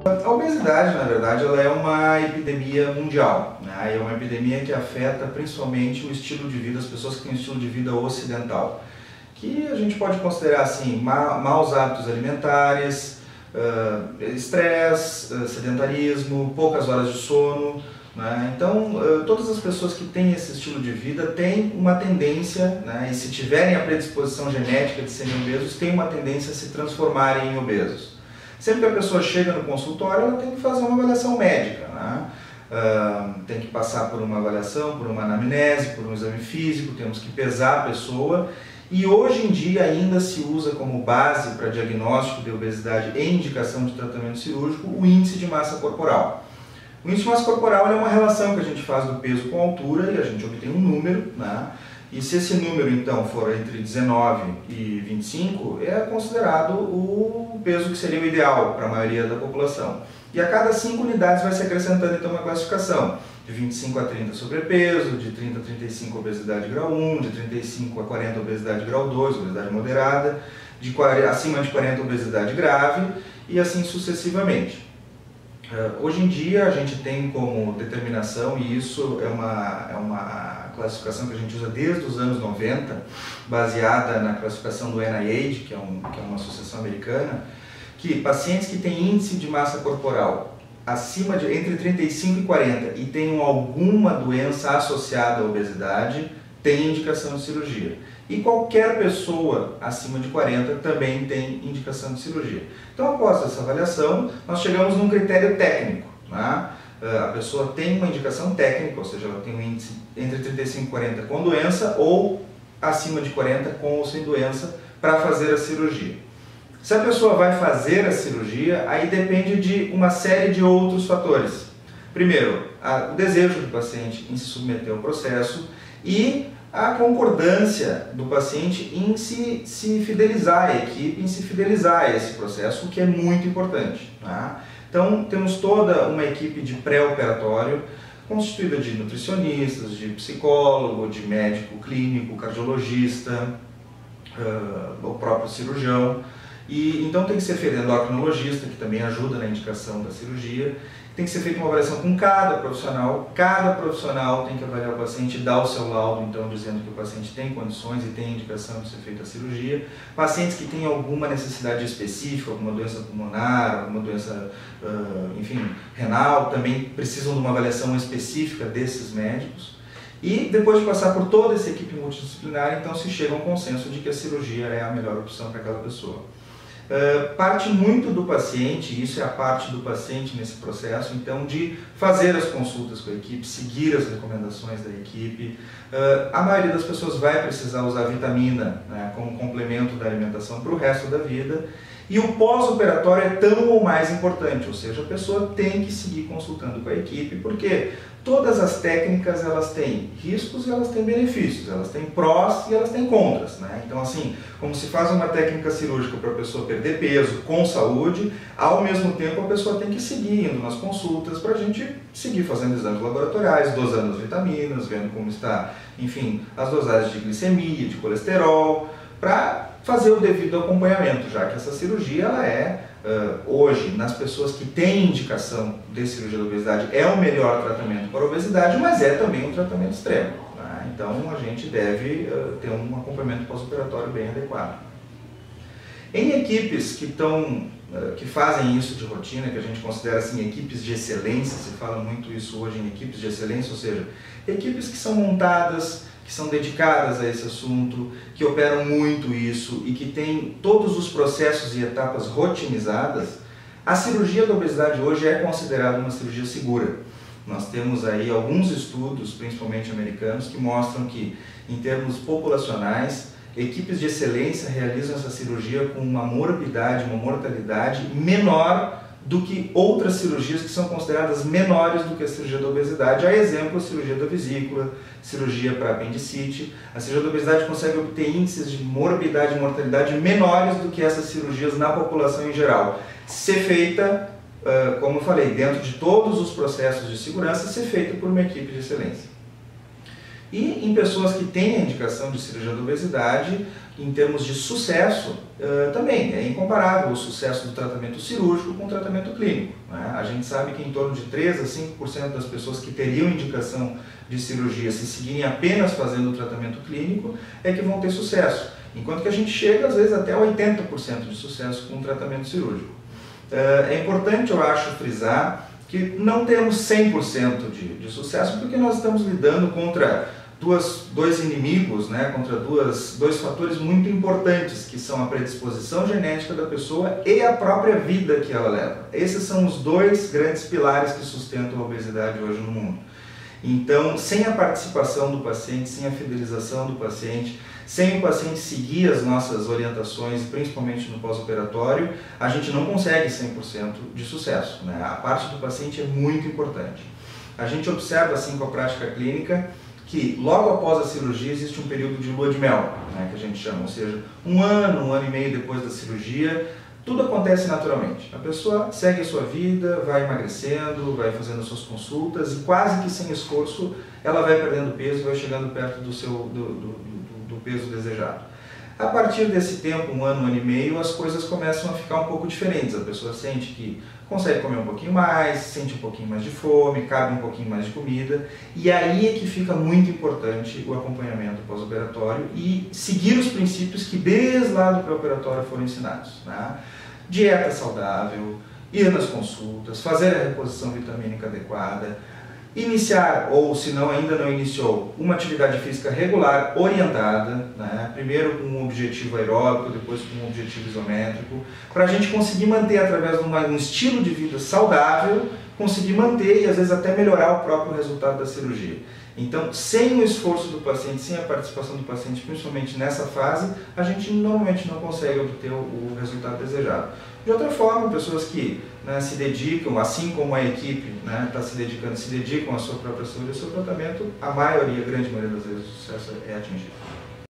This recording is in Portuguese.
A obesidade, na verdade, ela é uma epidemia mundial, né? É uma epidemia que afeta principalmente o estilo de vida, as pessoas que têm um estilo de vida ocidental, que a gente pode considerar assim, maus hábitos alimentares, estresse, sedentarismo, poucas horas de sono, né? Então, todas as pessoas que têm esse estilo de vida têm uma tendência, né? E se tiverem a predisposição genética de serem obesos, têm uma tendência a se transformarem em obesos. Sempre que a pessoa chega no consultório, ela tem que fazer uma avaliação médica, né? Tem que passar por uma avaliação, por uma anamnese, por um exame físico, temos que pesar a pessoa. E hoje em dia ainda se usa como base para diagnóstico de obesidade e indicação de tratamento cirúrgico o índice de massa corporal. O índice de massa corporal é uma relação que a gente faz do peso com a altura e a gente obtém um número, né? E se esse número então for entre 19 e 25, é considerado o peso que seria o ideal para a maioria da população. E a cada 5 unidades vai se acrescentando então uma classificação. De 25 a 30 sobrepeso, de 30 a 35 obesidade grau 1, de 35 a 40 obesidade grau 2, obesidade moderada, acima de 40 obesidade grave e assim sucessivamente. Hoje em dia a gente tem como determinação, e isso é uma classificação que a gente usa desde os anos 90, baseada na classificação do NIH, que é uma associação americana, que pacientes que têm índice de massa corporal entre 35 e 40 e tenham alguma doença associada à obesidade, tem indicação de cirurgia. E qualquer pessoa acima de 40 também tem indicação de cirurgia. Então, após essa avaliação, nós chegamos num critério técnico, né? A pessoa tem uma indicação técnica, ou seja, ela tem um índice entre 35 e 40 com doença ou acima de 40 com ou sem doença para fazer a cirurgia. Se a pessoa vai fazer a cirurgia, aí depende de uma série de outros fatores. Primeiro, o desejo do paciente em se submeter ao processo e a concordância do paciente em se fidelizar à equipe, em se fidelizar a esse processo, o que é muito importante, tá? Então, temos toda uma equipe de pré-operatório, constituída de nutricionistas, de psicólogo, de médico clínico, cardiologista, o próprio cirurgião. E então tem que ser feito endocrinologista, que também ajuda na indicação da cirurgia. Tem que ser feita uma avaliação com cada profissional tem que avaliar o paciente e dar o seu laudo, então dizendo que o paciente tem condições e tem indicação de ser feita a cirurgia. Pacientes que têm alguma necessidade específica, alguma doença pulmonar, alguma doença, enfim, renal, também precisam de uma avaliação específica desses médicos. E depois de passar por toda essa equipe multidisciplinar, então se chega a um consenso de que a cirurgia é a melhor opção para aquela pessoa. Parte muito do paciente, isso é a parte do paciente nesse processo, então de fazer as consultas com a equipe, seguir as recomendações da equipe. A maioria das pessoas vai precisar usar vitamina, né, como complemento da alimentação para o resto da vida. E o pós-operatório é tão ou mais importante, ou seja, a pessoa tem que seguir consultando com a equipe, porque todas as técnicas elas têm riscos e elas têm benefícios, elas têm prós e elas têm contras, né? Então assim, como se faz uma técnica cirúrgica para a pessoa perder peso com saúde, ao mesmo tempo a pessoa tem que seguir indo nas consultas para a gente seguir fazendo exames laboratoriais, dosando as vitaminas, vendo como está, enfim, as dosagens de glicemia, de colesterol, para fazer o devido acompanhamento, já que essa cirurgia ela é, hoje, nas pessoas que têm indicação de cirurgia da obesidade, é o melhor tratamento para a obesidade, mas é também um tratamento extremo, né? Então a gente deve ter um acompanhamento pós-operatório bem adequado. Em equipes que fazem isso de rotina, que a gente considera assim equipes de excelência, se fala muito isso hoje em equipes de excelência, ou seja, equipes que são montadas, que são dedicadas a esse assunto, que operam muito isso e que têm todos os processos e etapas rotinizadas, a cirurgia da obesidade hoje é considerada uma cirurgia segura. Nós temos aí alguns estudos, principalmente americanos, que mostram que, em termos populacionais, equipes de excelência realizam essa cirurgia com uma morbidade, uma mortalidade menor do que outras cirurgias que são consideradas menores do que a cirurgia da obesidade. A exemplo, a cirurgia da vesícula, cirurgia para apendicite. A cirurgia da obesidade consegue obter índices de morbidade e mortalidade menores do que essas cirurgias na população em geral. Ser feita, como eu falei, dentro de todos os processos de segurança, ser feita por uma equipe de excelência. E em pessoas que têm a indicação de cirurgia da obesidade, em termos de sucesso, também é incomparável o sucesso do tratamento cirúrgico com o tratamento clínico, né? A gente sabe que em torno de 3 a 5% das pessoas que teriam indicação de cirurgia, se seguirem apenas fazendo o tratamento clínico, é que vão ter sucesso, enquanto que a gente chega às vezes até 80% de sucesso com o tratamento cirúrgico. É importante, eu acho, frisar que não temos 100% de sucesso, porque nós estamos lidando contra dois inimigos, né, contra dois fatores muito importantes, que são a predisposição genética da pessoa e a própria vida que ela leva. Esses são os dois grandes pilares que sustentam a obesidade hoje no mundo. Então, sem a participação do paciente, sem a fidelização do paciente, sem o paciente seguir as nossas orientações, principalmente no pós-operatório, a gente não consegue 100% de sucesso, né? A parte do paciente é muito importante. A gente observa, assim, com a prática clínica, que logo após a cirurgia existe um período de lua de mel, né, que a gente chama, ou seja, um ano e meio depois da cirurgia, tudo acontece naturalmente. A pessoa segue a sua vida, vai emagrecendo, vai fazendo suas consultas e quase que sem esforço ela vai perdendo peso e vai chegando perto do peso desejado. A partir desse tempo, um ano e meio, as coisas começam a ficar um pouco diferentes. A pessoa sente que consegue comer um pouquinho mais, sente um pouquinho mais de fome, cabe um pouquinho mais de comida, e aí é que fica muito importante o acompanhamento pós-operatório e seguir os princípios que desde lá do pré-operatório foram ensinados, né? Dieta saudável, ir nas consultas, fazer a reposição vitamínica adequada, iniciar, ou se não ainda não iniciou, uma atividade física regular orientada, né? Primeiro com um objetivo aeróbico, depois com um objetivo isométrico, para a gente conseguir manter, através de um estilo de vida saudável, conseguir manter e às vezes até melhorar o próprio resultado da cirurgia. Então, sem o esforço do paciente, sem a participação do paciente, principalmente nessa fase, a gente normalmente não consegue obter o resultado desejado. De outra forma, pessoas que, né, se dedicam, assim como a equipe, né, está se dedicam à sua própria saúde e ao seu tratamento, a grande maioria das vezes o sucesso é atingido.